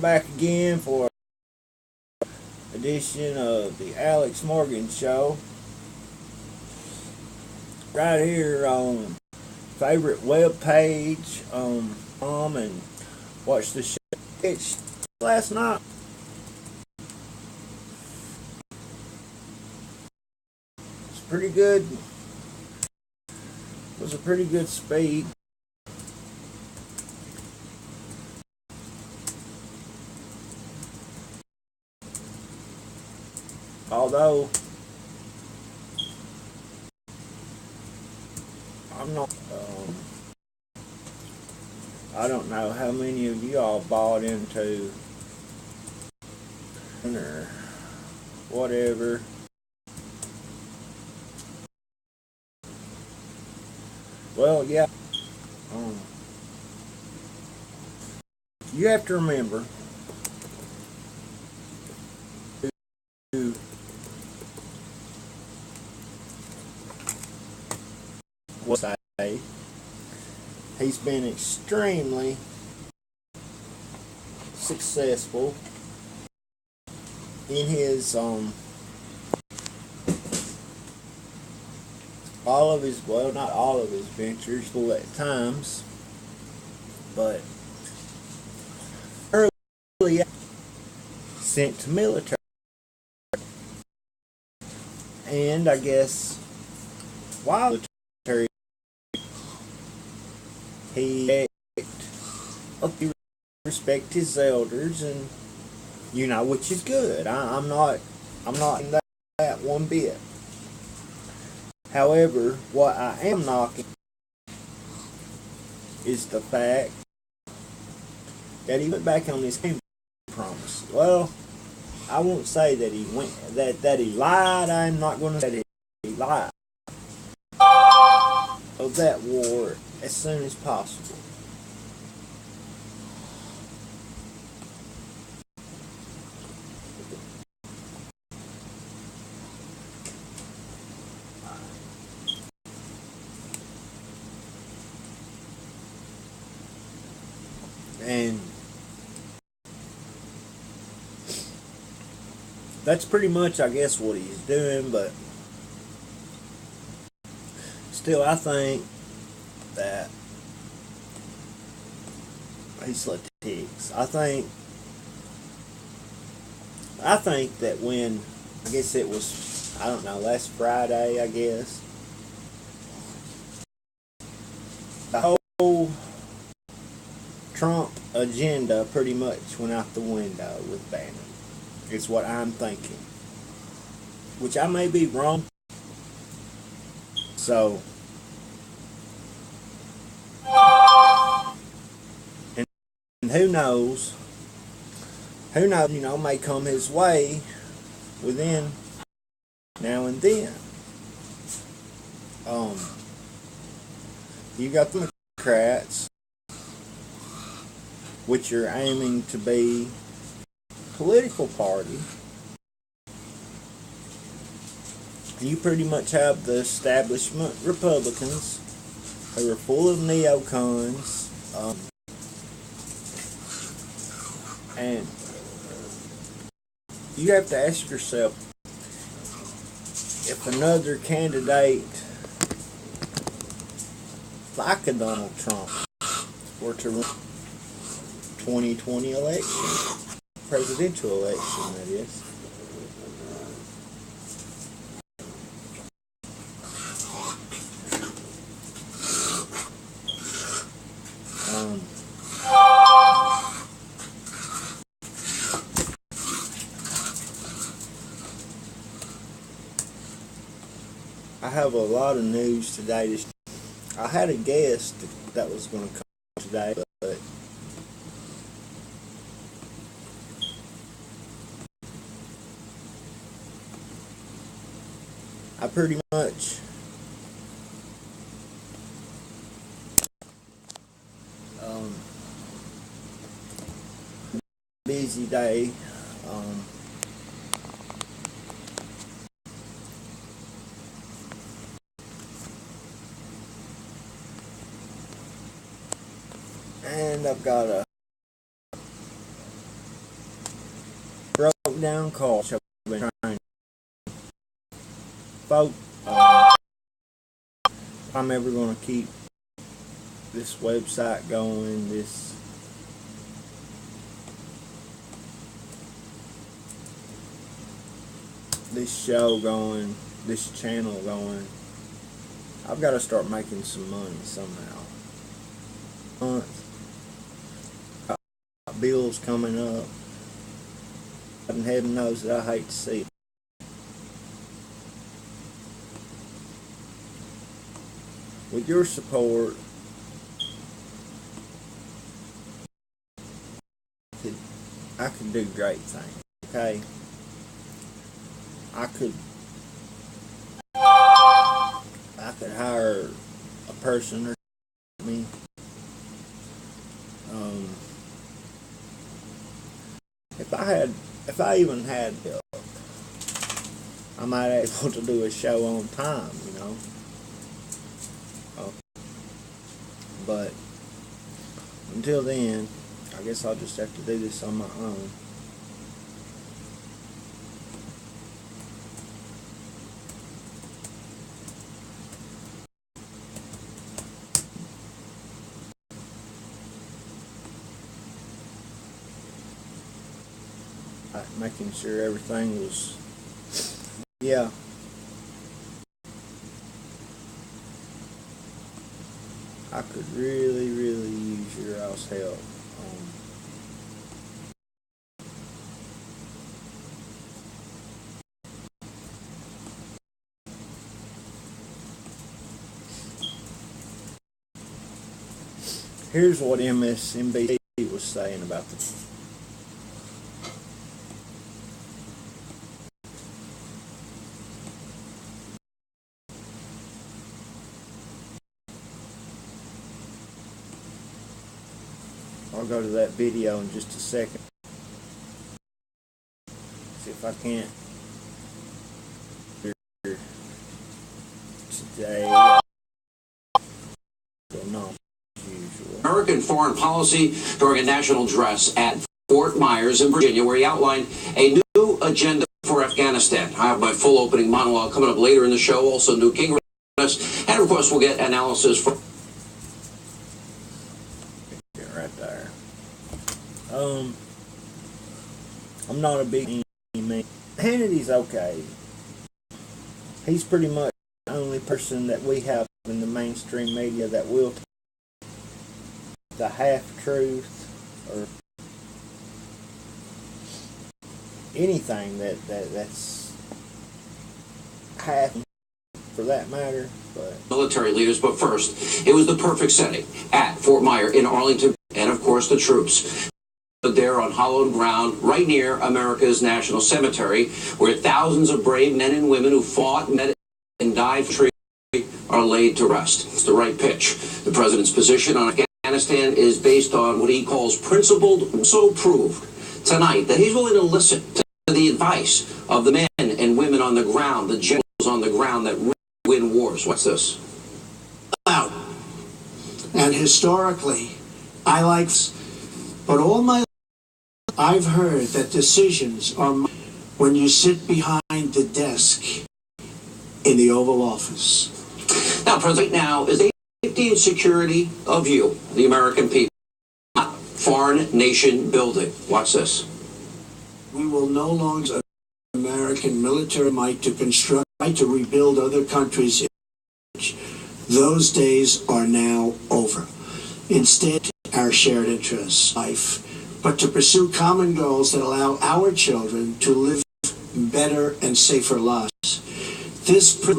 back again for an edition of the Alex Morgan Show. Right here on favorite web page and watch the show. It's last night. It's pretty good. It was a pretty good speed. Although I'm not, I don't know how many of you all bought into or whatever. Well, yeah, you have to remember to say he's been extremely successful in his all of his, well, not all of his ventures, well, at times, but early sent to military, and I guess while military he respect his elders, and which is good. I'm not in that one bit. However, what I am knocking is the fact that he went back on his promise. Well, I won't say that he went that he lied. I'm not going to say that he lied of that war as soon as possible. And that's pretty much, I guess, what he's doing, but still, I think that he's litigious. I think that when, I guess it was, I don't know, last Friday, I guess, the whole Trump agenda pretty much went out the window with Bannon. It's what I'm thinking, which I may be wrong. So, and who knows, may come his way within now and then. You got the Democrats, which are aiming to be a political party. You pretty much have the establishment Republicans who are full of neocons, and you have to ask yourself, if another candidate like a Donald Trump were to run 2020 election, presidential election, that is. I have a lot of news today. I had a guest that was going to come today, but I pretty much busy day. And I've got broke down costs I've been trying. Folks, I'm ever going to keep this website going, this show going, this channel going, I've got to start making some money somehow. Bills coming up, and heaven knows that I hate to see it. With your support, I could do great things, okay? I could hire a person or me. If I even had help, I might be able to do a show on time, you know. But until then, I guess I'll just have to do this on my own. Making sure everything was, yeah. I could really use your all's help. Here's what MSNBC was saying about the I'll go to that video in just a second. See if I can't today. Not usual. American foreign policy during a national address at Fort Myers in Virginia, where he outlined a new agenda for Afghanistan. I have my full opening monologue coming up later in the show. Also, New King, and of course, we'll get analysis from. Right there. I'm not a big man. Hannity's okay. He's pretty much the only person that we have in the mainstream media that will take the half-truth or anything that's half for that matter. But military leaders, but first, it was the perfect setting at Fort Myers in Arlington, and of course the troops. There on hallowed ground, right near America's National Cemetery, where thousands of brave men and women who fought, met, and died for freedom are laid to rest. It's the right pitch. The president's position on Afghanistan is based on what he calls principled, so proved tonight that he's willing to listen to the advice of the men and women on the ground, the generals on the ground that really win wars. What's this? And historically, I like, but all my life, I've heard that decisions are when you sit behind the desk in the Oval Office. Now, President, now is the safety and security of you, the American people, not foreign nation building. Watch this. We will no longer American military might to construct, to rebuild other countries. Those days are now over. Instead, our shared interests, life, but to pursue common goals that allow our children to live better and safer lives. This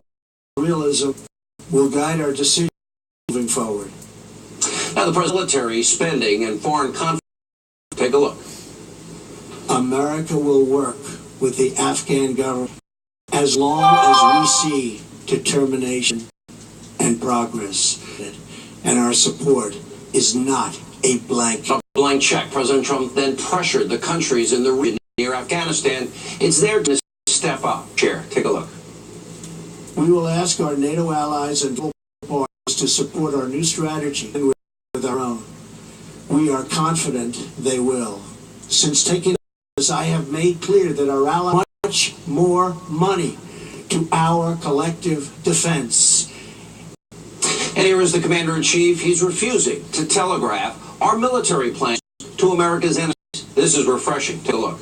realism will guide our decisions moving forward. Now, the military spending and foreign conflict. Take a look. America will work with the Afghan government as long as we see determination and progress, and our support is not a blank check. President Trump then pressured the countries in the region near Afghanistan. It's their to step up. Chair, take a look. We will ask our NATO allies and partners to support our new strategy with our own. We are confident they will. Since taking because I have made clear that our allies much more money to our collective defense. And here is the commander-in-chief. He's refusing to telegraph our military plans to America's enemies. This is refreshing. Take a look.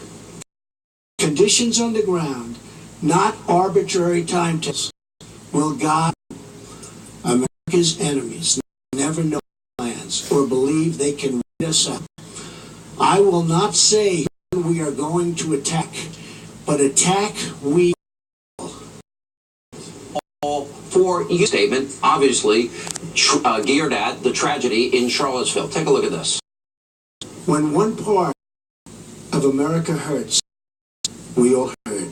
Conditions on the ground, not arbitrary timetables, will guide America's enemies. Never know plans or believe they can rid us out. I will not say we are going to attack, but attack we will. For your statement, obviously geared at the tragedy in Charlottesville. Take a look at this. When one part of America hurts, we all hurt.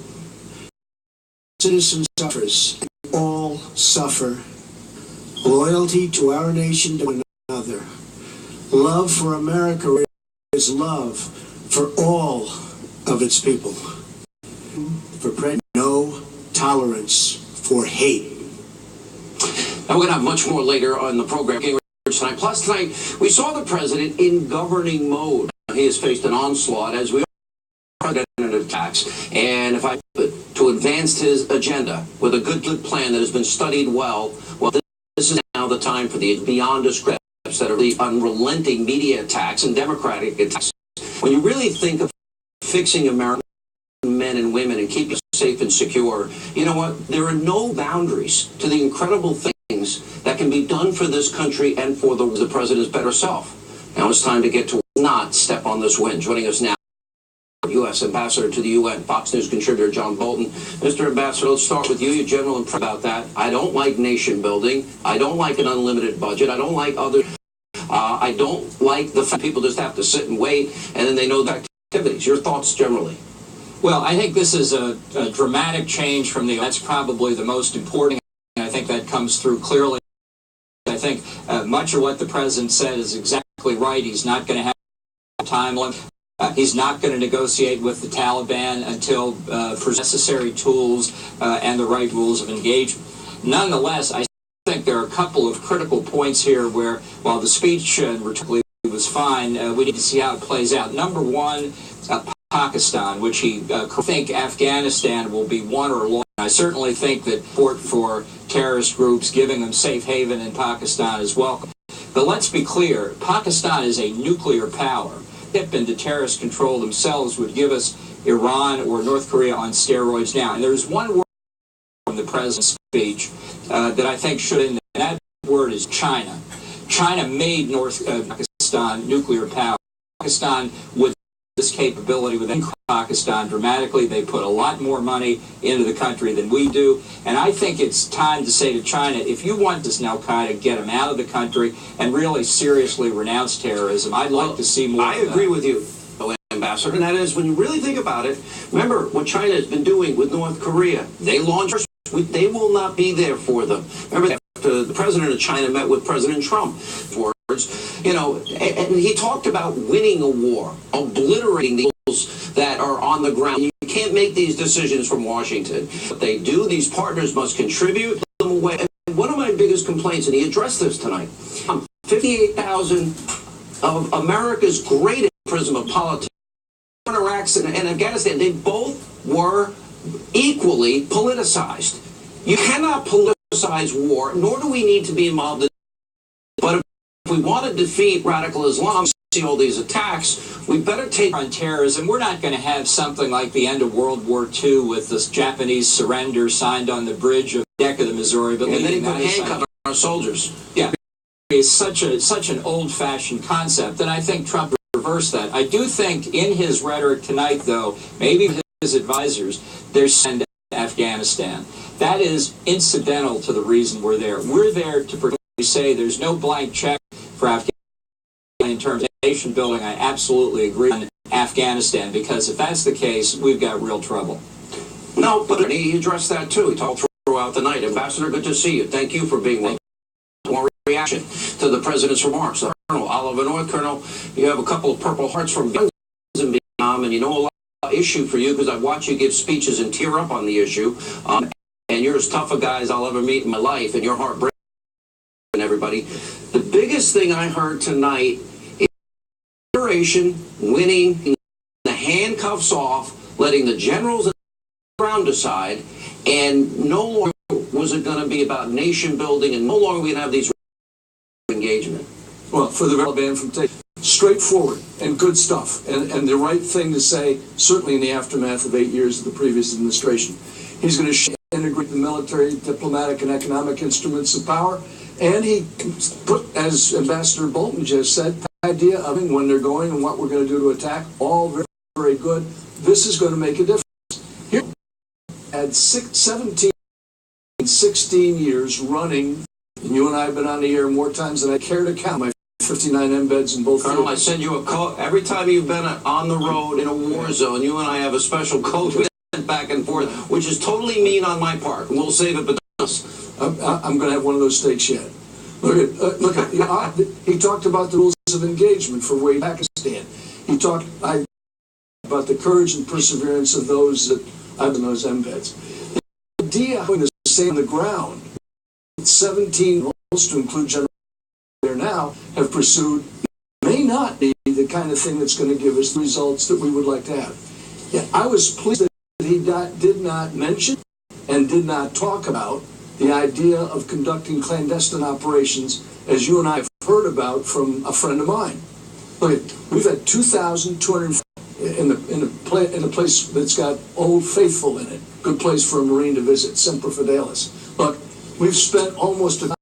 Citizen suffers, and all suffer. Loyalty to our nation to another. Love for America is love for all of its people. For no tolerance for hate. And we're going to have much more later on the program tonight. Plus, tonight, we saw the president in governing mode. He has faced an onslaught as we president attacks. And if I to advance his agenda with a good plan that has been studied well, this is now the time for the beyond description that are the unrelenting media attacks and democratic attacks. When you really think of fixing American men and women and keeping us safe and secure, you know what? There are no boundaries to the incredible things that can be done for this country and for the president's better self. Now it's time to get to not step on this wind. Joining us now, U.S. Ambassador to the UN, Fox News contributor John Bolton. Mr. Ambassador, let's start with you. Your general impression about that. I don't like nation building. I don't like an unlimited budget. I don't like other. I don't like the fact people just have to sit and wait and then they know the activities. Your thoughts generally? Well, I think this is a dramatic change from that's probably the most important. I think that comes through clearly. I think much of what the president said is exactly right. He's not going to have a time limit. He's not going to negotiate with the Taliban until necessary tools and the right rules of engagement. Nonetheless, I think there are a couple of critical points here where, while the speech rhetorically was fine, we need to see how it plays out. Number one, Pakistan, which he think Afghanistan will be won or lost. I certainly think that support for terrorist groups, giving them safe haven in Pakistan is welcome. But let's be clear, Pakistan is a nuclear power. Tip into terrorist control themselves would give us Iran or North Korea on steroids now. And there's one word from the president's speech that I think should, and that word is China. China made Pakistan nuclear power. Pakistan with this capability within Pakistan dramatically. They put a lot more money into the country than we do. And I think it's time to say to China, if you want this Al-Qaeda, get them out of the country and really seriously renounce terrorism. I'd like to see more. I agree with you, Ambassador, and that is when you really think about it, remember what China has been doing with North Korea. They launched, they will not be there for them. Remember after the president of China met with President Trump for you know, and he talked about winning a war, obliterating the evils that are on the ground. You can't make these decisions from Washington. What they do, these partners must contribute them away. And one of my biggest complaints, and he addressed this tonight, 58,000 of America's greatest prism of politics, Iraq and Afghanistan, they both were equally politicized. You cannot politicize war, nor do we need to be involved in it. But if we want to defeat radical Islam, see all these attacks, we better take on terrorism. We're not going to have something like the end of World War II with this Japanese surrender signed on the bridge of the deck of the Missouri. But and then he put handcuffs on our soldiers. Yeah, it's such an old-fashioned concept, and I think Trump reversed that. I do think in his rhetoric tonight, though, maybe his advisors, they're sending Afghanistan. That is incidental to the reason we're there. We're there to say there's no blank check for Afghanistan in terms of nation building. I absolutely agree on Afghanistan, because if that's the case, we've got real trouble. No, but he addressed that too. He talked throughout the night. Ambassador, good to see you. Thank you for being with us. More reaction to the president's remarks. Colonel Oliver North, Colonel, you have a couple of Purple Hearts from guns in Vietnam, and you know a lot of issue for you because I watch you give speeches and tear up on the issue. And you're as tough a guy as I'll ever meet in my life, and your heart breaks. Everybody, the biggest thing I heard tonight is winning the handcuffs off, letting the generals on the ground decide, and no longer was it going to be about nation building, and no longer we going to have these engagement. Well, for the Taliban from taking straightforward and good stuff, and the right thing to say, certainly in the aftermath of 8 years of the previous administration. He's going to integrate the military, diplomatic, and economic instruments of power, and he put, as Ambassador Bolton just said, the idea of when they're going and what we're going to do to attack, all very, very good. This is going to make a difference. Here, at 16 years running, and you and I have been on the air more times than I care to count, my 59 embeds in both. Colonel, I send you a code. Every time you've been on the road in a war zone, you and I have a special code we send back and forth, which is totally mean on my part. We'll save it between us. I'm going to have one of those steaks yet. Look at he talked about the rules of engagement for way Pakistan. He talked about the courage and perseverance of those that I've been those embeds. The idea of the same on the ground, 17 roles to include General there now have pursued may not be the kind of thing that's going to give us the results that we would like to have. Yeah, I was pleased that he did not mention and did not talk about the idea of conducting clandestine operations, as you and I have heard about from a friend of mine. Look, we've had 2,200 in a place that's got Old Faithful in it, good place for a Marine to visit, Semper Fidelis. Look, we've spent almost $1 billion.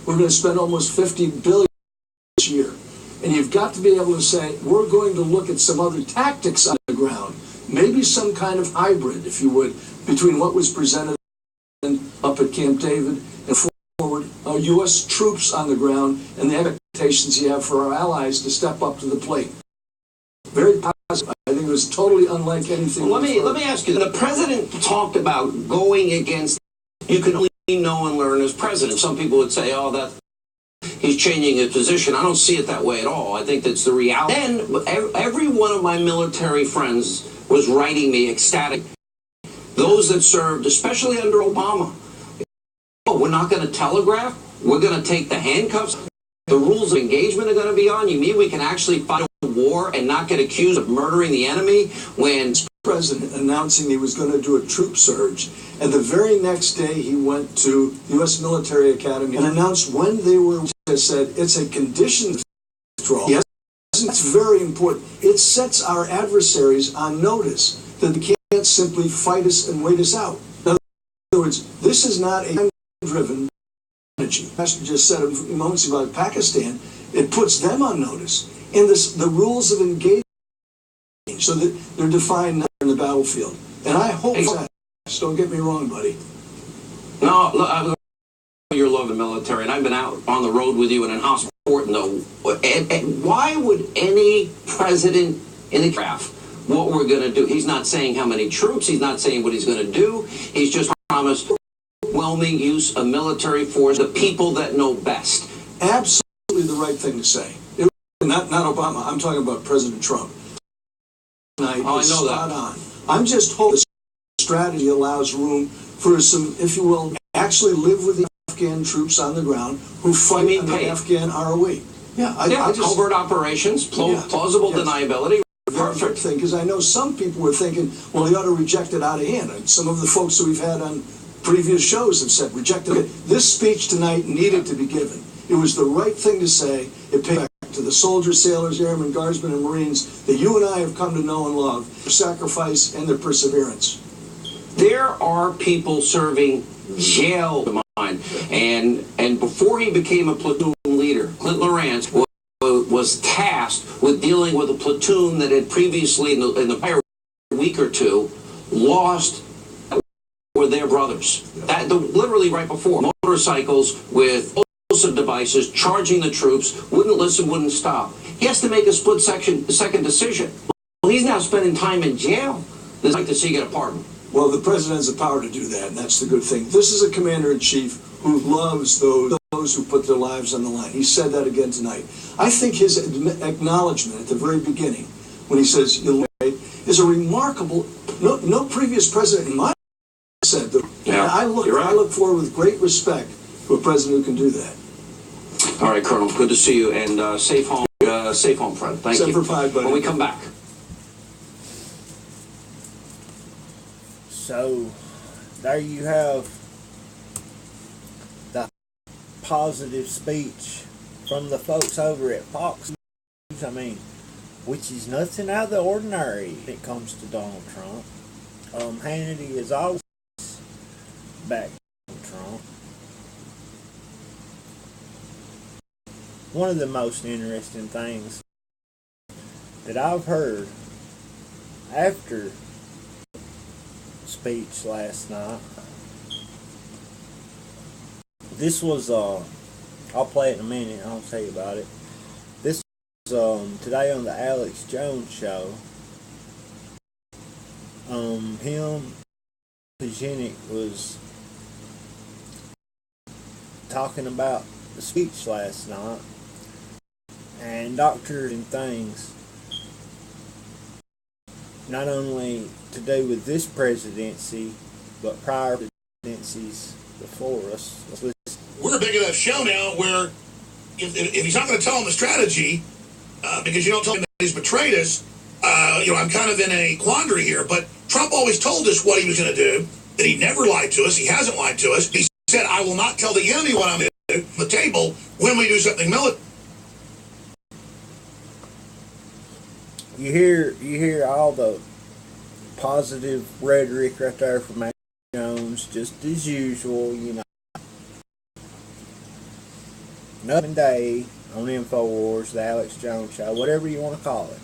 We're going to spend almost $50 billion this year. And you've got to be able to say, we're going to look at some other tactics on the ground, maybe some kind of hybrid, if you would, between what was presented up at Camp David and forward U.S. troops on the ground and the expectations you have for our allies to step up to the plate. Very positive. I think it was totally unlike anything. Well, let me ask you. The president talked about going against. You can only know and learn as president. Some people would say, "Oh, that he's changing his position." I don't see it that way at all. I think that's the reality. Then every one of my military friends was writing me ecstatic. Those that served, especially under Obama. Oh, we're not going to telegraph. We're going to take the handcuffs. The rules of engagement are going to be on. You mean we can actually fight a war and not get accused of murdering the enemy when the president announcing he was going to do a troop surge, and the very next day he went to the U.S. Military Academy and announced when they were, said it's a conditioned withdrawal. Yes, it's very important. It sets our adversaries on notice that they can't simply fight us and wait us out. In other words, this is not a time-driven strategy. Pastor just said a few moments about Pakistan. It puts them on notice. And the rules of engagement so that they're defined now in the battlefield. And I hope that. Don't get me wrong, buddy. No, look, I love your love of the military, and I've been out on the road with you and in hospital. No, and why would any president in the craft what we're going to do? He's not saying how many troops. He's not saying what he's going to do. He's just promised overwhelming use of military force, the people that know best. Absolutely the right thing to say. Not Obama. I'm talking about President Trump. I know that. On. I'm just hoping the strategy allows room for some, if you will, actually live with the Afghan troops on the ground who fight on the Afghan ROE. Yeah, I just, covert operations, plausible deniability. Perfect thing, because I know some people were thinking, well, he ought to reject it out of hand. And some of the folks that we've had on previous shows have said, rejected it. This speech tonight needed to be given. It was the right thing to say. It paid back to the soldiers, sailors, airmen, guardsmen, and Marines that you and I have come to know and love, their sacrifice and their perseverance. There are people serving jail time, and before he became a platoon leader, Clint Lawrence was tasked with dealing with a platoon that had previously, in the prior week or two, lost were their brothers. That literally right before, motorcycles with explosive devices, charging the troops, wouldn't listen, wouldn't stop. He has to make a second decision. Well, he's now spending time in jail. I'd like to see get a pardon. Well, the president has the power to do that, and that's the good thing. This is a commander-in-chief who loves those who put their lives on the line. He said that again tonight. I think his acknowledgement at the very beginning, when he says, is a remarkable, no previous president in my said that. Yeah, I look forward with great respect to a president who can do that. All right, Colonel, good to see you, and safe home, friend. Thank you. Semper Fi, buddy. When we come back. So there you have the positive speech from the folks over at Fox News. I mean, which is nothing out of the ordinary when it comes to Donald Trump. Hannity is always back on Trump. One of the most interesting things that I've heard after speech last night, this was I'll play it in a minute, I'll tell you about it. This was today on the Alex Jones show. Him, Pajanic was talking about the speech last night and doctors and things, not only to do with this presidency, but prior presidencies before us. We're a big enough show now where if he's not going to tell him the strategy, because you don't tell him that he's betrayed us, I'm kind of in a quandary here. But Trump always told us what he was going to do, that he never lied to us. He hasn't lied to us. He said, I will not tell the enemy what I'm going to do on the table when we do something military. You hear all the positive rhetoric right there from Alex Jones, just as usual, Nothing day on InfoWars, the Alex Jones show, whatever you want to call it.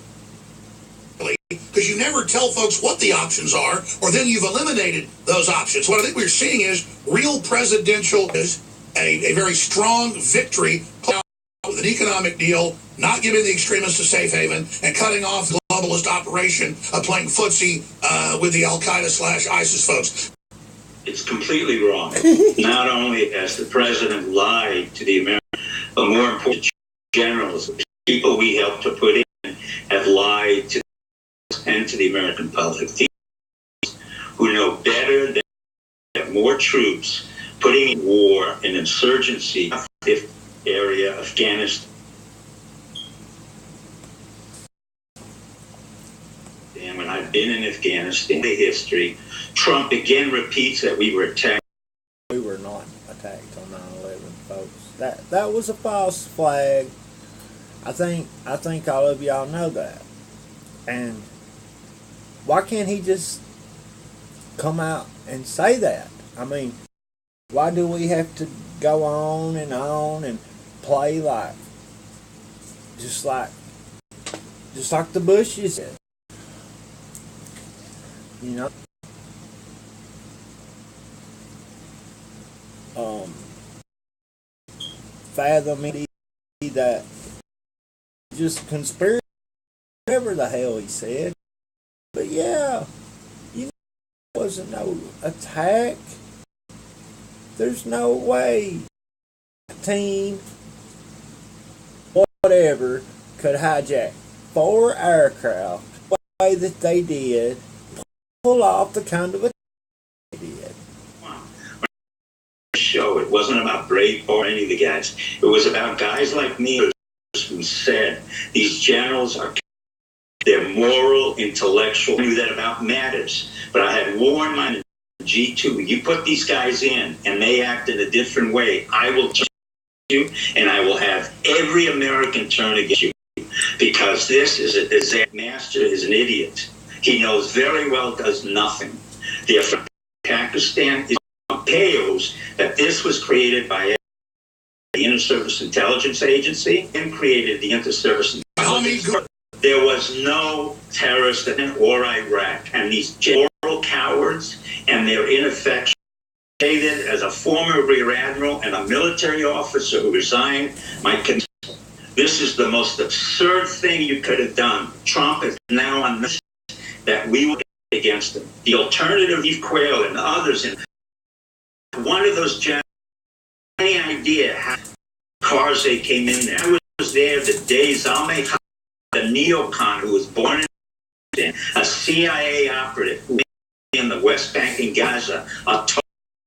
Because you never tell folks what the options are, or then you've eliminated those options. What I think we're seeing is real presidential is a very strong victory with an economic deal, not giving the extremists a safe haven, and cutting off the globalist operation of playing footsie with the Al-Qaeda/ISIS folks. It's completely wrong. Not only has the president lied to the Americans, but more important, generals, the people we helped to put in, have lied to and to the American public, who know better than to have more troops putting in war and insurgency in the area of Afghanistan. And when I've been in Afghanistan, the history, Trump again repeats that we were attacked. We were not attacked on 9/11, folks. That was a false flag. I think all of y'all know that. And why can't he just come out and say that? I mean, why do we have to go on and play like just like the Bushes did? Fathom that just conspiracy, whatever the hell he said. But yeah, there wasn't no attack. There's no way team, whatever, could hijack 4 aircraft the way that they did, pull off the kind of attack they did. Show it wasn't about Brave or any of the guys. It was about guys like me who said these generals are. They're moral, intellectual. I knew that about matters. But I had warned my G2, you put these guys in and they act in a different way, I will turn you and I will have every American turn against you. Because this is a disaster. Master is an idiot. He knows very well does nothing. The Pakistan is Pompeo's that this was created by the Inter-Service Intelligence Agency and created the Inter-Service Intelligence. There was no terrorist in or Iraq, and these moral cowards and their ineffectual. Stated as a former rear admiral and a military officer who resigned, this is the most absurd thing you could have done. Trump is now on this that we will get against him. The alternative, Eve Quayle and others, and one of those generals, any idea how Karzai came in there? I was there the day Zalmay, the neocon who was born in a CIA operative who was in the West Bank and Gaza, a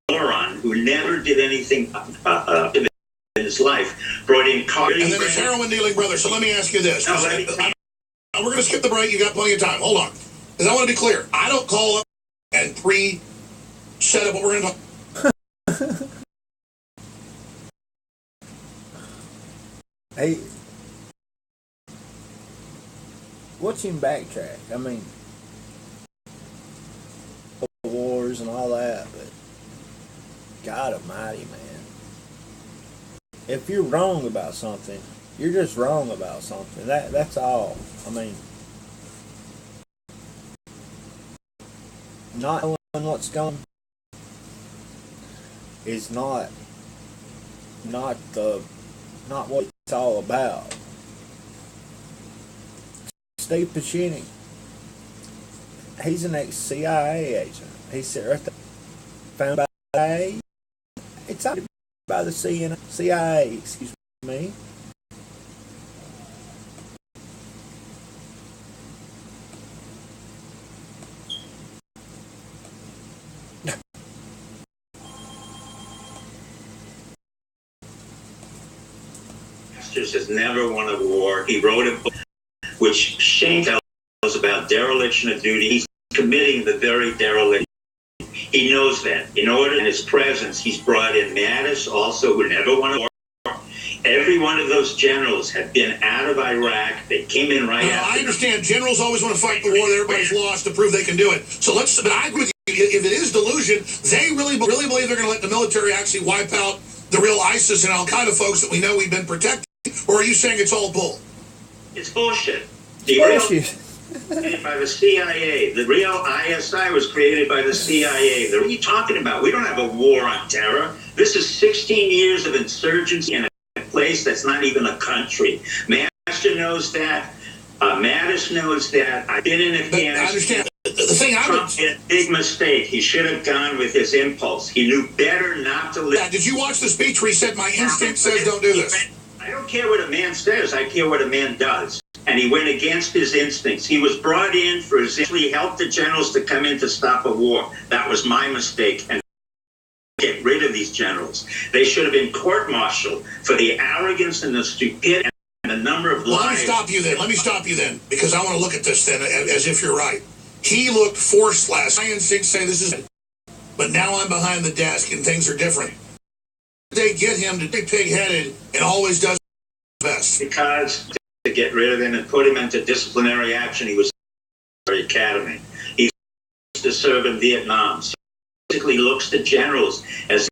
moron who never did anything in his life, brought in Karzai. And then his heroin dealing brother. So let me ask you this. We're going to skip the break. You got plenty of time. Hold on. Because I want to be clear. I don't call up and pre-set up what we're going to talk. Hey, watch him backtrack. I mean, wars and all that, but God Almighty, man. If you're wrong about something, you're just wrong about something. That's all. I mean, not knowing what's going on is not what it's all about. Steve Pacini, he's an ex-CIA agent. He's sitting right there, found by the CIA. It's out by the CIA, excuse me. Has never won a war. He wrote a book which Shane tells about dereliction of duty. He's committing the very dereliction. He knows that. In order, in his presence, he's brought in Mattis, also, who never won a war. Every one of those generals had been out of Iraq. They came in right after. I understand generals always want to fight the war that everybody's lost to prove they can do it. But I agree with you. If it is delusion, they really believe they're going to let the military actually wipe out the real ISIS and Al-Qaeda folks that we know we've been protecting. Or are you saying it's all bull? It's bullshit. Bullshit. Created by the CIA. The real ISI was created by the CIA. What are you talking about? We don't have a war on terror. This is 16 years of insurgency in a place that's not even a country. Master knows that. Mattis knows that. I've been in Afghanistan. I understand. The thing Trump made a big mistake. He should have gone with his impulse. He knew better not to live. Did you watch the speech where he said, my instinct says don't do this? I don't care what a man says. I care what a man does. And he went against his instincts. He was brought in for essentially help the generals to come in to stop a war. That was my mistake. And get rid of these generals. They should have been court-martialed for the arrogance and the stupidity and the number of lies. Let me stop you then, because I want to look at this then as if you're right. He looked forced last. My instincts say this is, but now I'm behind the desk and things are different. They get him to be pig-headed and always does best. Because to get rid of him and put him into disciplinary action, he was in the academy. He used to serve in Vietnam. So basically looks to generals as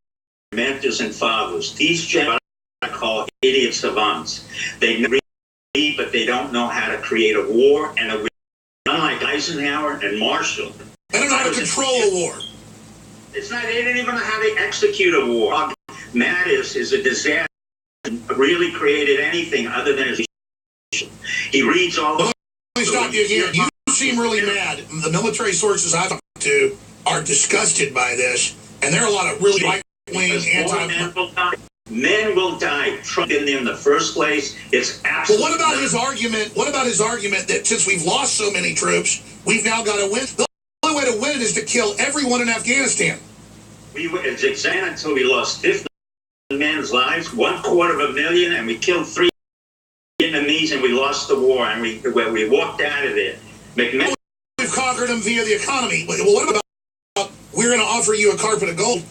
mentors and fathers. These generals I call idiot savants. They read, but they don't know how to create a war and a. Unlike Eisenhower and Marshall. They don't know how to control a war. It's not. They didn't even know how to execute a war. Mattis is a disaster. Really created anything other than his. He reads all the. Let me stop you here. You seem really mad. The military sources I've talked to are disgusted by this, and there are a lot of really right-wing anti. Men will die. Trump in there in the first place. It's absolutely. But what about his argument? What about his argument that since we've lost so many troops, we've now got to win? The only way to win it is to kill everyone in Afghanistan. It's exactly until we lost 50 men's lives, 250,000, and we killed 3 Vietnamese, and we lost the war, and we walked out of there. McMahon. We've conquered them via the economy. Well, what about we're going to offer you a carpet of gold?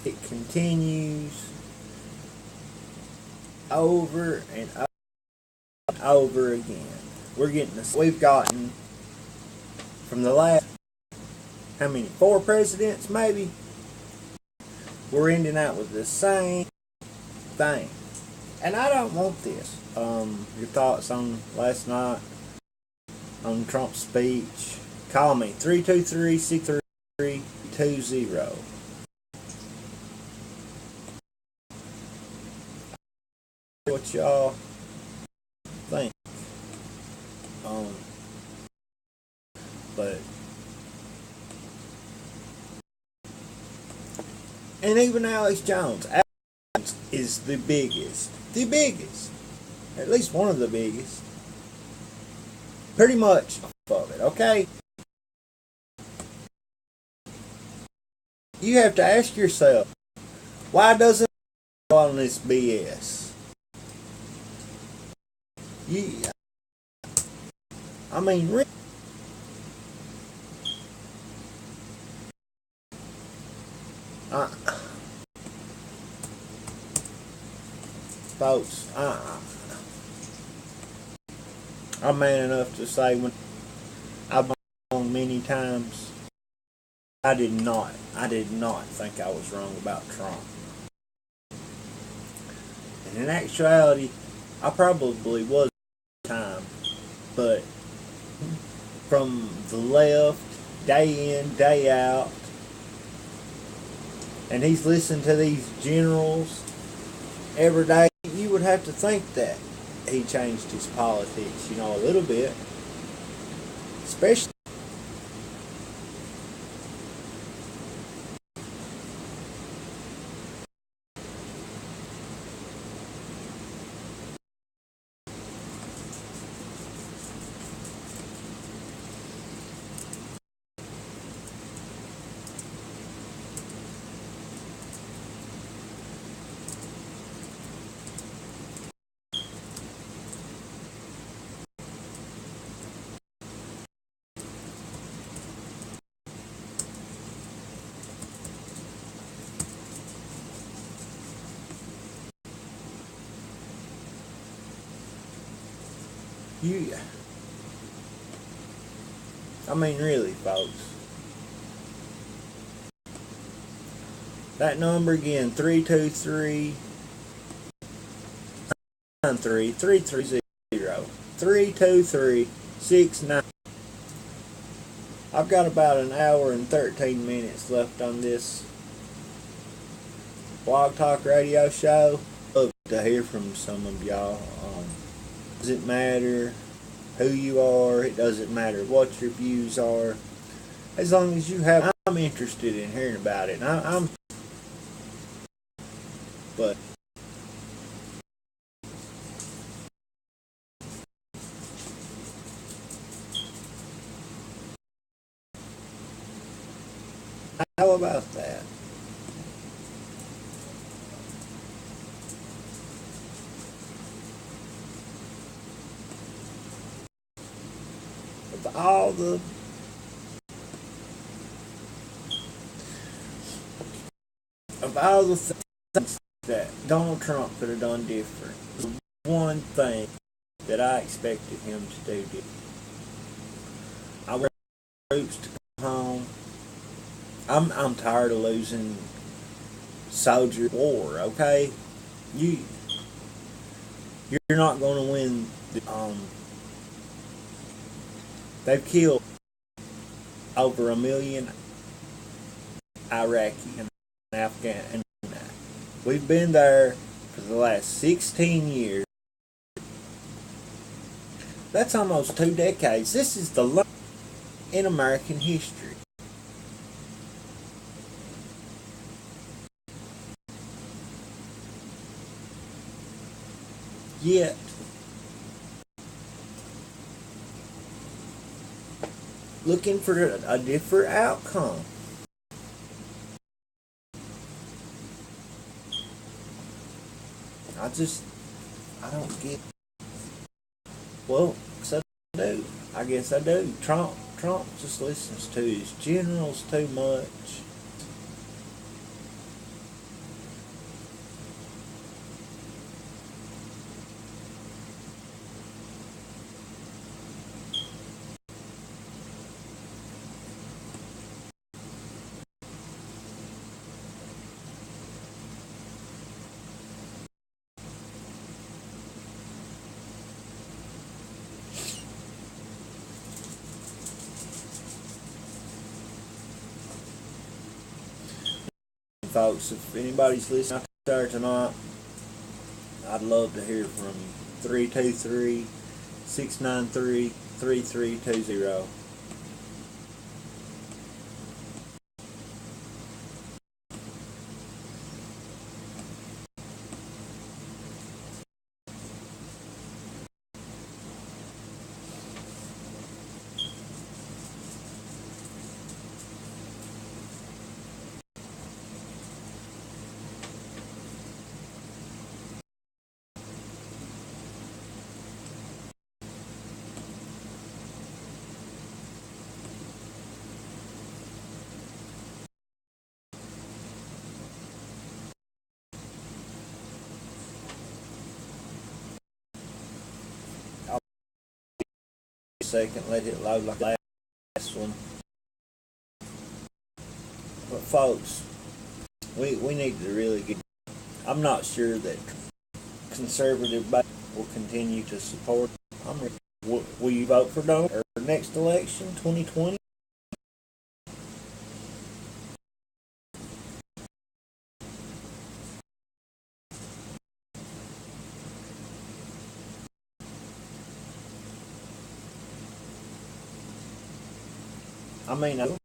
It continues over and over again. We're getting this. We've gotten from the last, how many? 4 presidents, maybe? We're ending out with the same thing. And I don't want this. Your thoughts on last night on Trump's speech? Call me 323-633-20. What y'all think? But and even Alex Jones is the biggest, at least one of the biggest, pretty much of it. Okay, you have to ask yourself, why doesn't on this BS? I mean, folks, I'm man enough to say when I've been wrong many times, I did not think I was wrong about Trump. And in actuality, I probably was at the time, but from the left, day in, day out, and he's listening to these generals every day, you would have to think that he changed his politics, a little bit. Especially really, folks. That number again, 323 330 32369. I've got about an hour and 13 minutes left on this Blog Talk Radio show. Love to hear from some of y'all. Doesn't matter who you are. It doesn't matter what your views are. As long as you have, I'm interested in hearing about it. And but how about that? Of all the things that Donald Trump could have done different, the one thing that I expected him to do different. I want troops to come home. I'm tired of losing soldier war. Okay, you're not going to win. They've killed over 1 million Iraqi and Afghan. We've been there for the last 16 years. That's almost 2 decades. This is the longest in American history. Yet, looking for a different outcome. I don't get. Well, so I do. I guess I do. Trump just listens to his generals too much. Folks, if anybody's listening out there tonight, I'd love to hear from you. 323-693-3320. second, let it load like the last one. But folks, we need to really get. I'm not sure that conservative will continue to support. Will you vote for Donald or next election, 2020? I mean, I don't.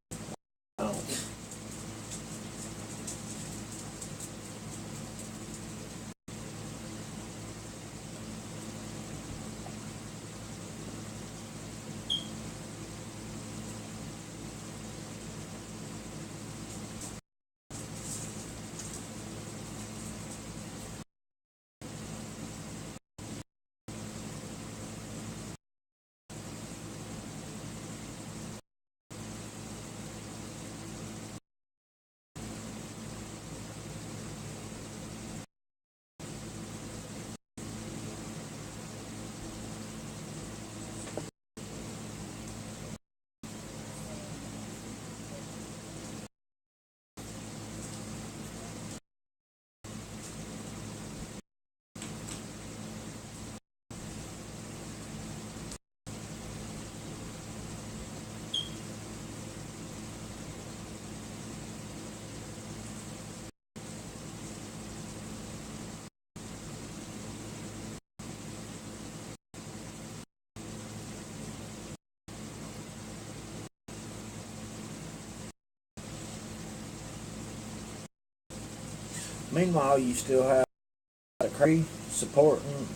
Meanwhile, you still have the crazy supporting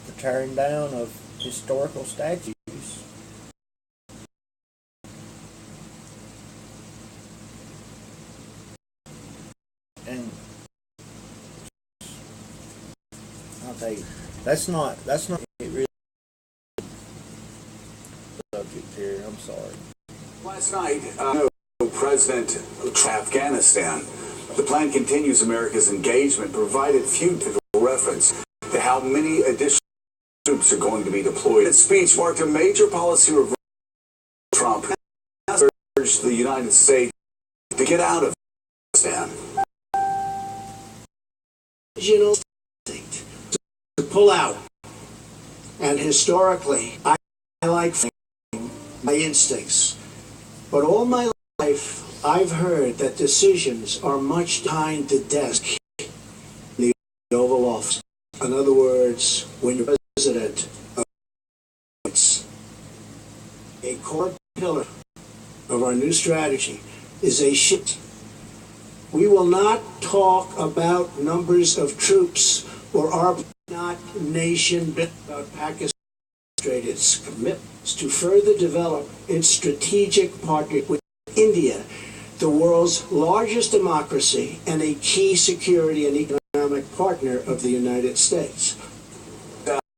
the tearing down of historical statues. And I'll tell you, that's not it really subject here. I'm sorry. Last night, President of Afghanistan. The plan continues America's engagement, provided few reference to how many additional troops are going to be deployed. That speech marked a major policy reversal. Trump urged the United States to get out of Afghanistan. Original instinct to pull out. And historically, I like my instincts. But all my life, I've heard that decisions are much behind the desk in the Oval Office. In other words, when you're president of a core pillar of our new strategy is a shift. We will not talk about numbers of troops or our not nation about Pakistan. Its commitments to further develop its strategic partnership with India, the world's largest democracy and a key security and economic partner of the United States.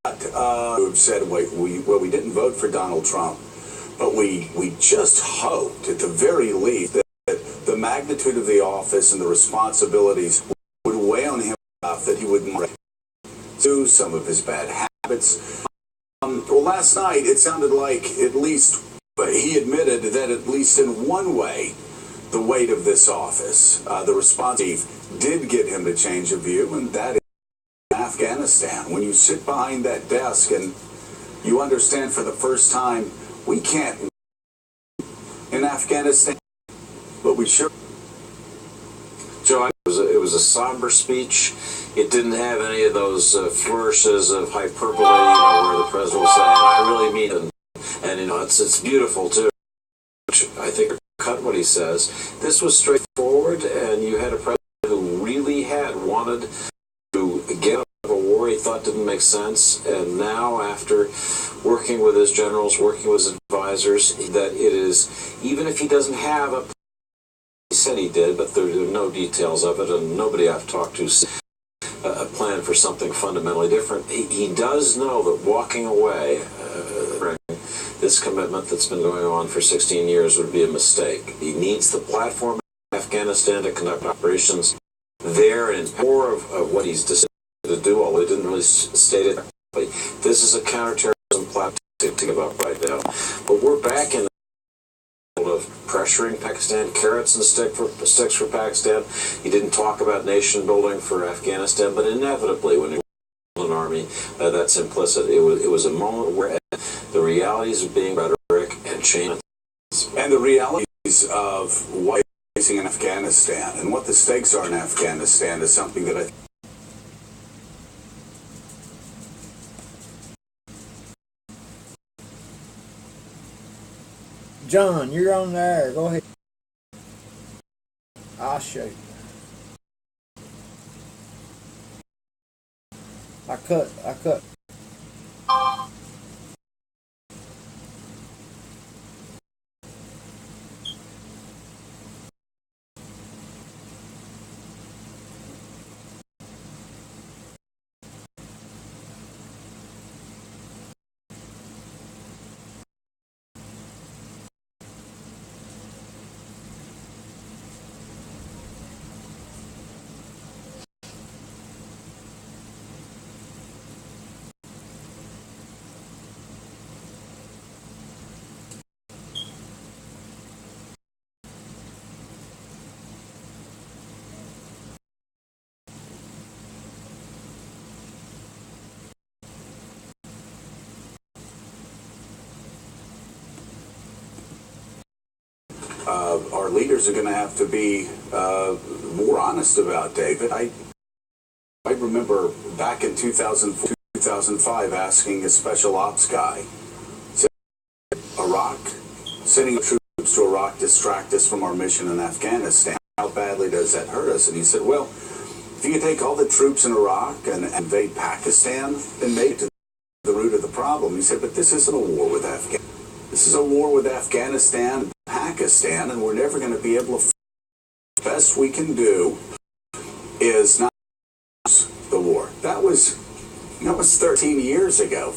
We've said we didn't vote for Donald Trump, but we just hoped at the very least that the magnitude of the office and the responsibilities would weigh on him enough that he wouldn't do some of his bad habits. Well, last night it sounded like at least he admitted that at least in one way, the weight of this office, the response did get him to change of view, and that is Afghanistan. When you sit behind that desk and you understand for the first time, we can't in Afghanistan, but we sure. Joe, it was a somber speech. It didn't have any of those flourishes of hyperbole, where the president was saying, "I really mean it," and it's beautiful too. I think cut what he says. This was straightforward, and you had a president who really had wanted to get out of a war he thought didn't make sense, and now after working with his generals, working with his advisors, that it is, even if he doesn't have a, he said he did, but there are no details of it, and nobody I've talked to a plan for something fundamentally different. He does know that walking away, this commitment that's been going on for 16 years would be a mistake. He needs the platform in Afghanistan to conduct operations there, and more of what he's decided to do, although he didn't really state it. This is a counterterrorism platform to give up right now. But we're back in the world of pressuring Pakistan, carrots and sticks for Pakistan. He didn't talk about nation building for Afghanistan, but inevitably when you build an army, that's implicit. It was a moment where the realities of being rhetoric and change. And the realities of what is facing in Afghanistan and what the stakes are in Afghanistan is something that I John, you're on the air. Go ahead. I'll show you. I cut. our leaders are going to have to be more honest about, David. I remember back in 2004, 2005 asking a special ops guy, Iraq, sending troops to Iraq to distract us from our mission in Afghanistan. How badly does that hurt us? And he said, well, if you take all the troops in Iraq and invade Pakistan, then make it to the root of the problem. He said, but this isn't a war with Afghanistan. This is a war with Afghanistan and Pakistan, and we're never going to be able to. The best we can do is not lose the war. That was 13 years ago,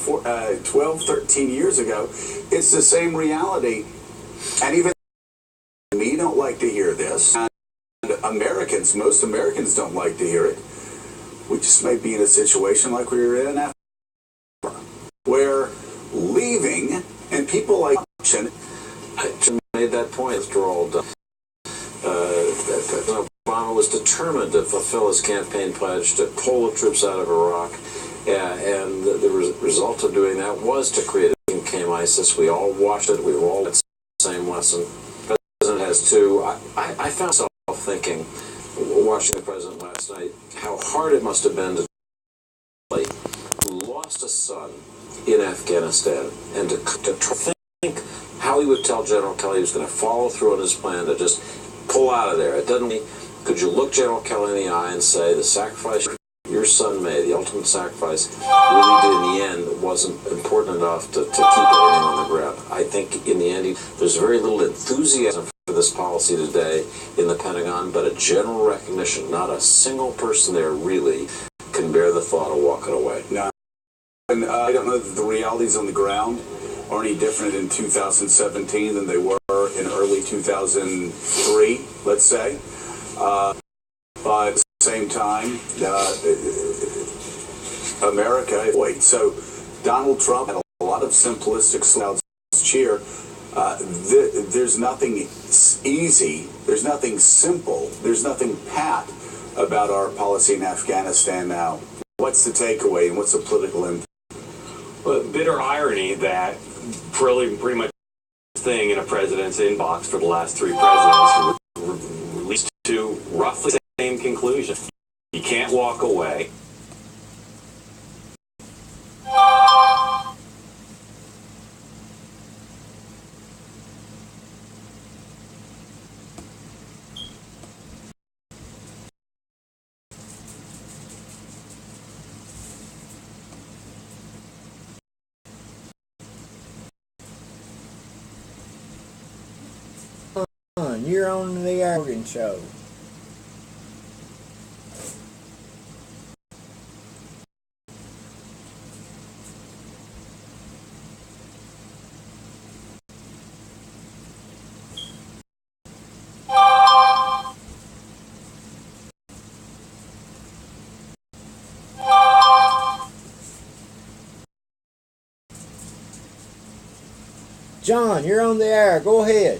12, 13 years ago. It's the same reality. And even me don't like to hear this. And most Americans don't like to hear it. We just may be in a situation like we were in Afghanistan, where leaving and people like I made that point after all done. That Obama was determined to fulfill his campaign pledge to pull the troops out of Iraq, and the result of doing that was to create a came ISIS. We all watched it. We've all had the same lesson. The president has too. I found myself thinking, watching the president last night, how hard it must have been to who lost a son in Afghanistan, and to think how he would tell General Kelly he was going to follow through on his plan to just pull out of there. It doesn't mean, could you look General Kelly in the eye and say the sacrifice your son made, the ultimate sacrifice, really did in the end wasn't important enough to keep everything on the ground? I think in the end, there's very little enthusiasm for this policy today in the Pentagon, but a general recognition, not a single person there really can bear the thought of walking away. No. And I don't know that the realities on the ground are any different in 2017 than they were in early 2003, let's say. But at the same time, America, so Donald Trump had a lot of simplistic clouds cheer. There's nothing easy, there's nothing simple, there's nothing pat about our policy in Afghanistan now. What's the takeaway and what's the political impact? Well, bitter irony that pretty much thing in a president's inbox for the last three presidents leads to roughly the same conclusion. You can't walk away. You're on the Organ Show. John, you're on the air. Go ahead.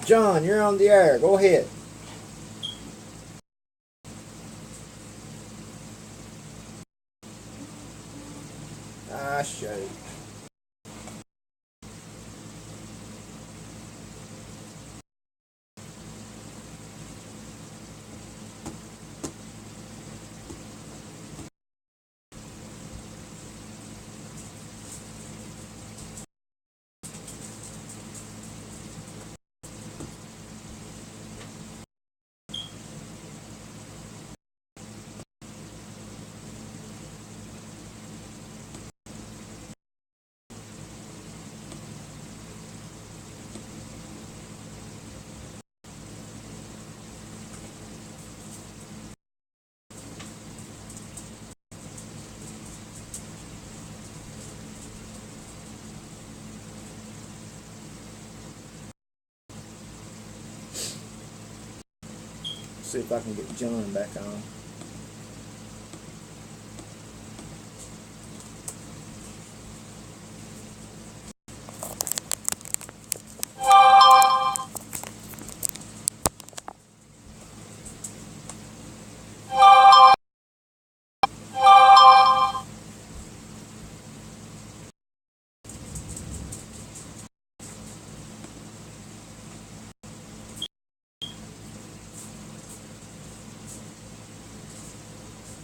John, you're on the air. Go ahead. Ah, shit. See if I can get John back on.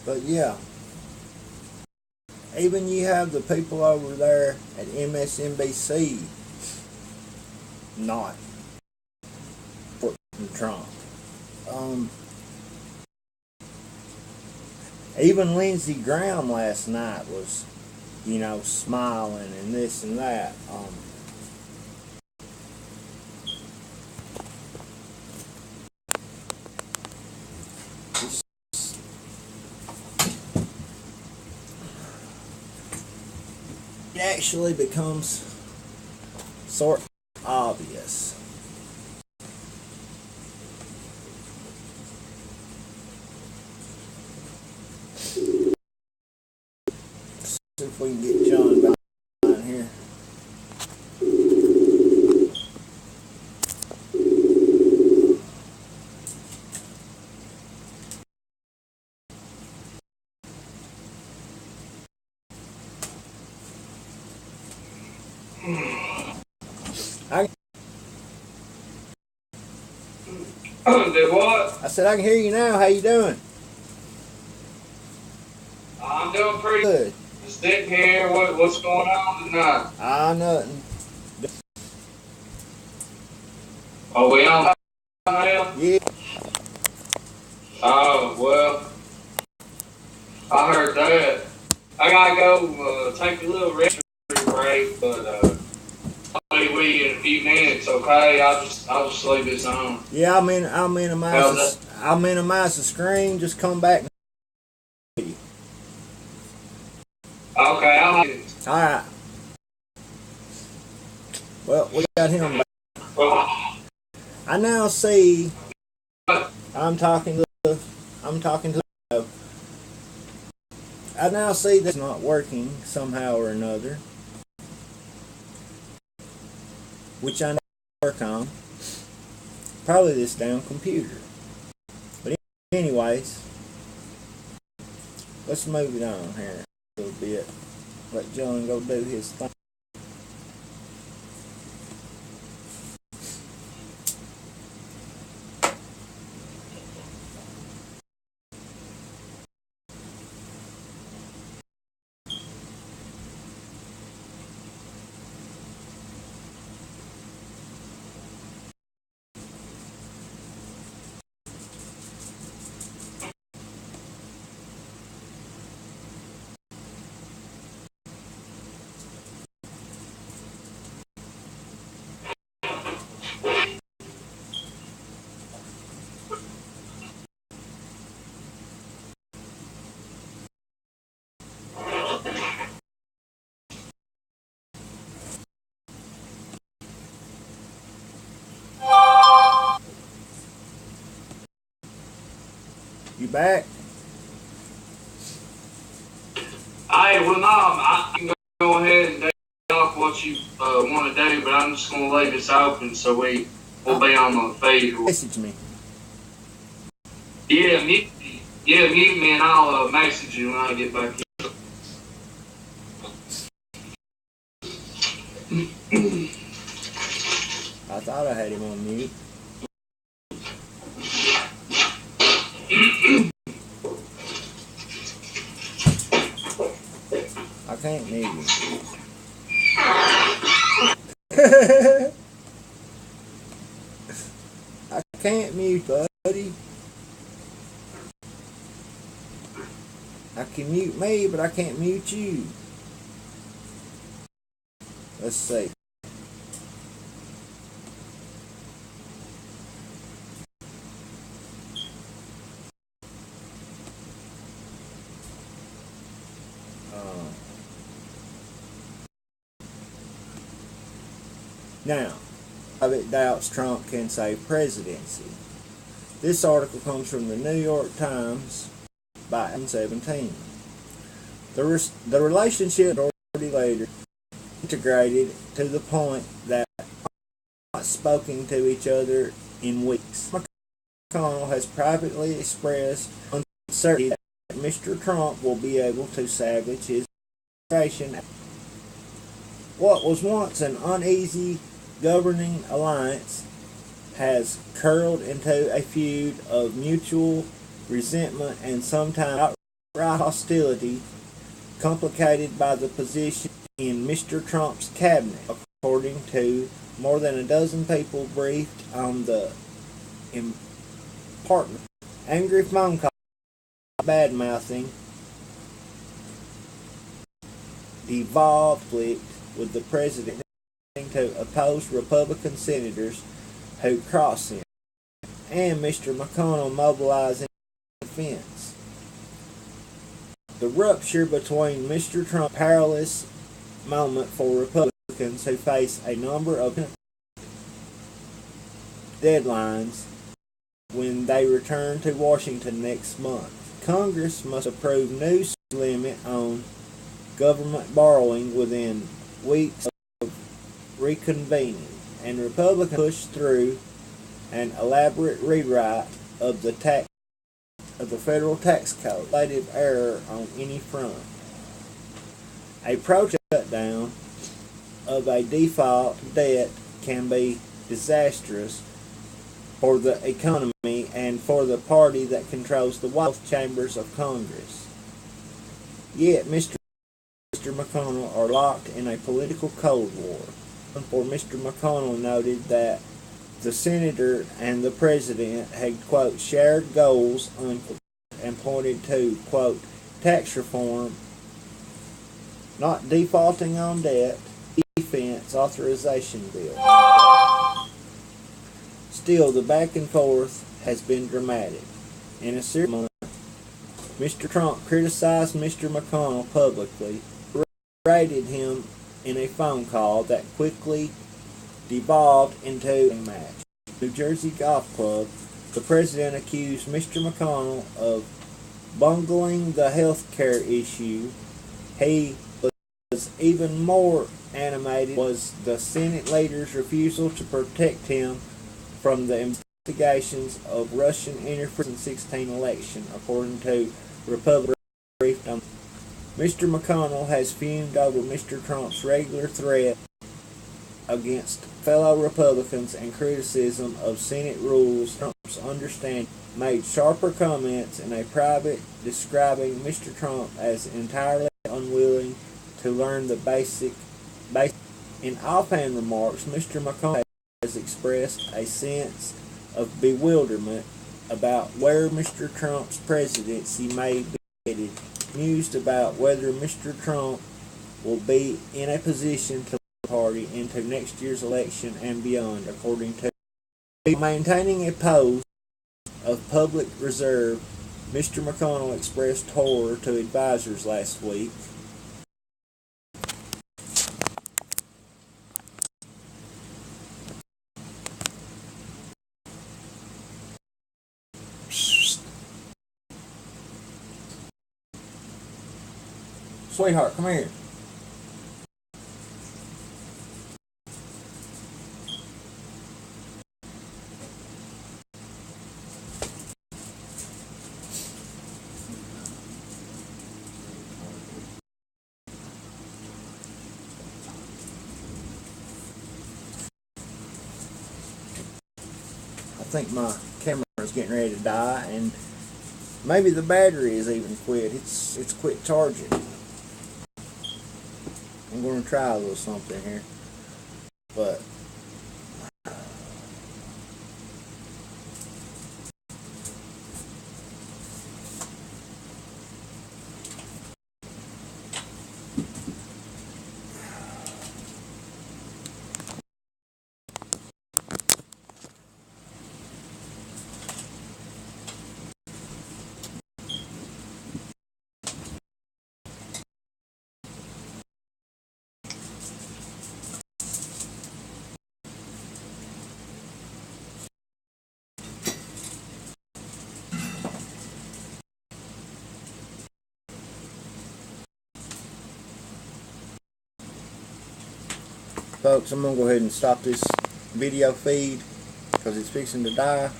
But yeah, even you have the people over there at MSNBC not supporting Trump. Even Lindsey Graham last night was, smiling and this and that. It actually becomes sort of obvious. Let's see if we can get John back on here. Did what? I said I can hear you now. How you doing? I'm doing pretty Good. Just sitting here. What's going on tonight? Nothing. Oh, we on now? Yeah. Oh, well, I heard that. I gotta go take a little rest break, but I'll be with you in a few minutes, okay? I'll just leave this on. Yeah, I'll minimize the screen. Just come back. Okay, I'll do it. All right. Well, we got him back. Well, I now see. I'm talking to. I now see that's not working somehow or another, which I need to work on. Probably this damn computer. But anyways, let's move it on here a little bit. Let John go do his thing. You back? Hey, well, no, I can go ahead and do off what you want to do, but I'm just going to leave this open so we'll be on the feed. Message me. Yeah, mute me and I'll message you when I get back in. I thought I had him on mute. I can't mute him. I can't mute, buddy. I can mute me, but I can't mute you. Let's see. Now, private doubts Trump can save presidency. This article comes from the New York Times by 2017. The relationship already later integrated to the point that not spoken to each other in weeks. McConnell has privately expressed uncertainty that Mr. Trump will be able to salvage his administration. What was once an uneasy governing alliance has curled into a feud of mutual resentment and sometimes outright hostility, complicated by the position in Mr. Trump's cabinet, according to more than a dozen people briefed on the important angry phone call, bad-mouthing, devolved conflict with the president to oppose Republican senators who cross him, and Mr. McConnell mobilizing defense. The rupture between Mr. Trump's perilous moment for Republicans who face a number of deadlines when they return to Washington next month. Congress must approve new limit on government borrowing within weeks of reconvening, and Republicans push through an elaborate rewrite of the federal tax code, relative error on any front. A protest shutdown of a default debt can be disastrous for the economy and for the party that controls the both chambers of Congress. Yet Mr. McConnell are locked in a political cold war. For Mr. McConnell noted that the senator and the president had, quote, shared goals, unquote, and pointed to, quote, tax reform, not defaulting on debt, defense authorization bill. Still, the back and forth has been dramatic. In a series of months, Mr. Trump criticized Mr. McConnell publicly, berated him in a phone call that quickly devolved into a match. New Jersey Golf Club, the president accused Mr. McConnell of bungling the health care issue. He was even more animated was the Senate leader's refusal to protect him from the investigations of Russian interference in the 2016 election, according to Republican briefed on. Mr. McConnell has fumed over Mr. Trump's regular threat against fellow Republicans and criticism of Senate rules. Trump's understanding made sharper comments in a private describing Mr. Trump as entirely unwilling to learn the basic. In offhand remarks, Mr. McConnell has expressed a sense of bewilderment about where Mr. Trump's presidency may be headed, mused about whether Mr. Trump will be in a position to lead the party into next year's election and beyond, according to maintaining a post of public reserve. Mr. McConnell expressed horror to advisors last week. Sweetheart, come here. I think my camera is getting ready to die, and maybe the battery is even quit. It's quit charging. I'm going to try a little something here, but folks, I'm going to go ahead and stop this video feed because it's fixing to die.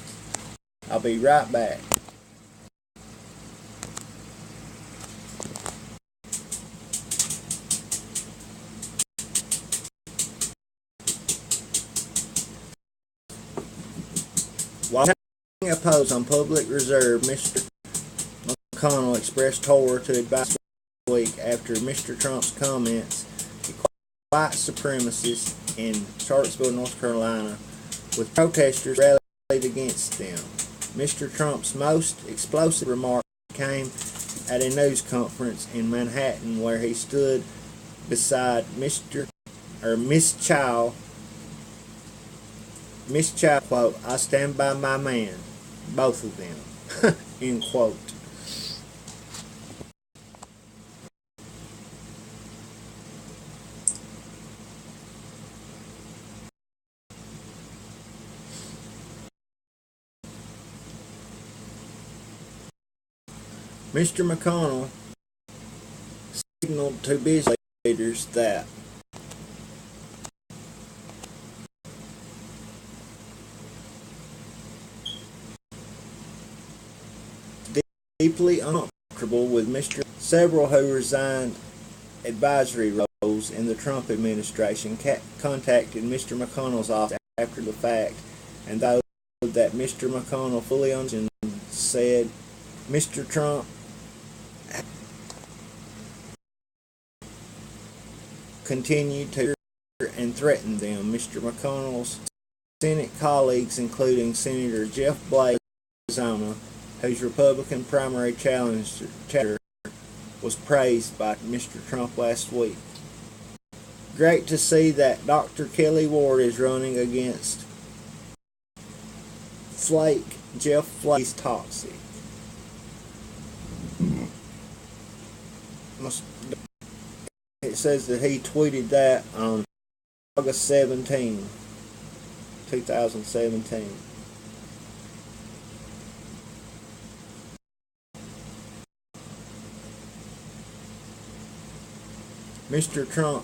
I'll be right back. While taking a post on public reserve, Mr. McConnell expressed horror to advise this week after Mr. Trump's comments to white supremacists in Charlottesville, North Carolina, with protesters rallied against them. Mr. Trump's most explosive remark came at a news conference in Manhattan where he stood beside Miss Chow. Miss Chow, quote, "I stand by my man," both of them, end quote. Mr. McConnell signaled to business leaders that deeply uncomfortable with Mr. Several who resigned advisory roles in the Trump administration contacted Mr. McConnell's office after the fact, and those that Mr. McConnell fully understood said Mr. Trump continued to and threaten them. Mr. McConnell's Senate colleagues, including Senator Jeff Flake of Arizona, whose Republican primary challenger was praised by Mr. Trump last week. Great to see that Dr. Kelly Ward is running against Flake. Jeff Flake is toxic. It says that he tweeted that on August 17, 2017. Mr. Trump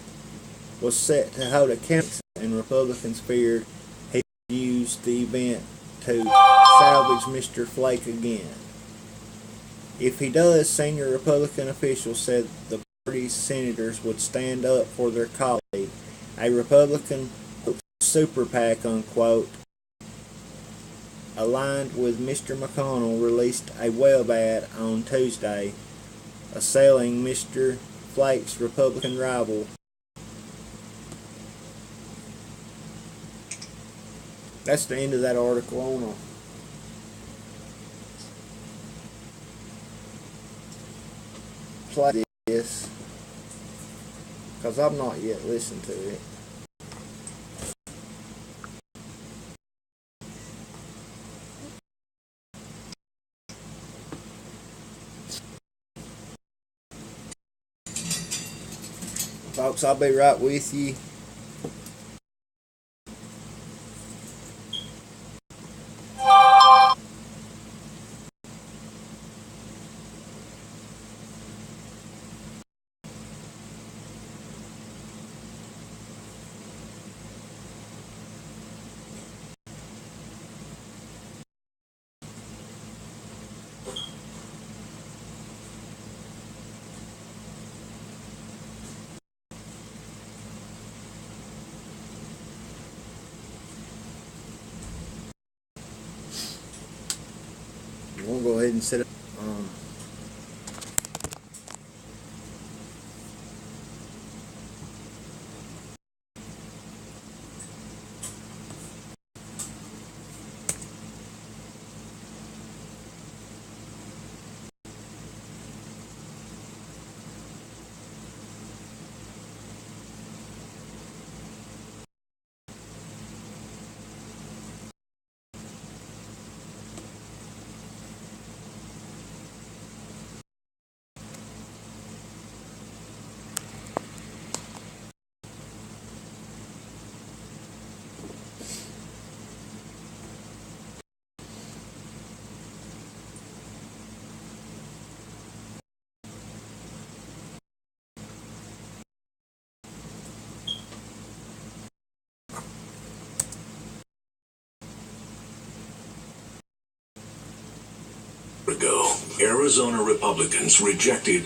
was set to hold a campus, and Republicans feared he would use the event to salvage Mr. Flake again. If he does, senior Republican officials said the party's senators would stand up for their colleague. A Republican super PAC, unquote, aligned with Mr. McConnell released a web ad on Tuesday assailing Mr. Flake's Republican rival. That's the end of that article. I want to play this because I've not yet listened to it. Folks, I'll be right with you. gonna go ahead and set up. Ago, Arizona Republicans rejected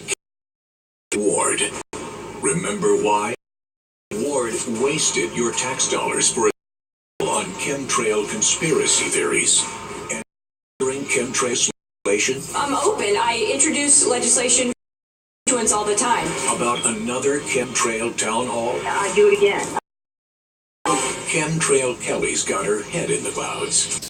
Ward. Remember why? Ward wasted your tax dollars for on chemtrail conspiracy theories. And during chemtrail legislation, I'm open. I introduce legislation all the time. About another chemtrail town hall? I do it again. Chemtrail Kelly's got her head in the clouds.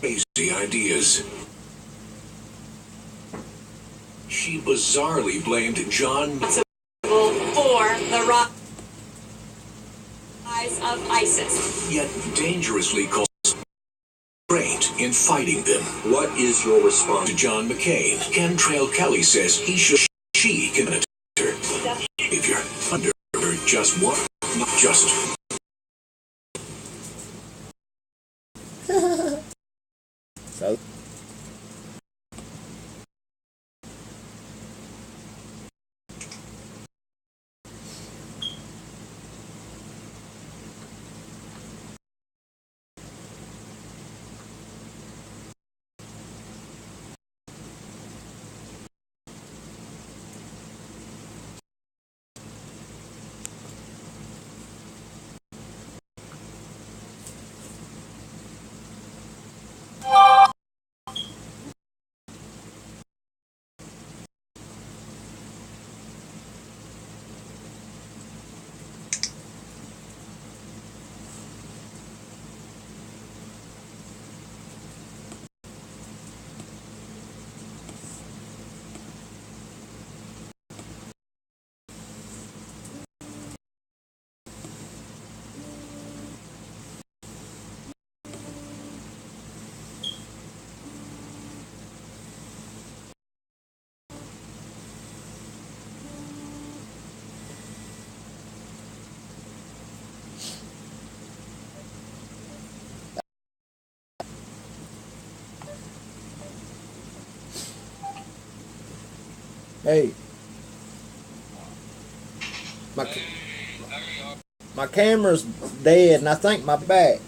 Crazy ideas. She bizarrely blamed John For the rise of ISIS. Yet dangerously constrained in fighting them. What is your response To John McCain, Chemtrail Kelly says she can enter if you're under her just one, not just. So. Hey, my camera's dead, and I think my back.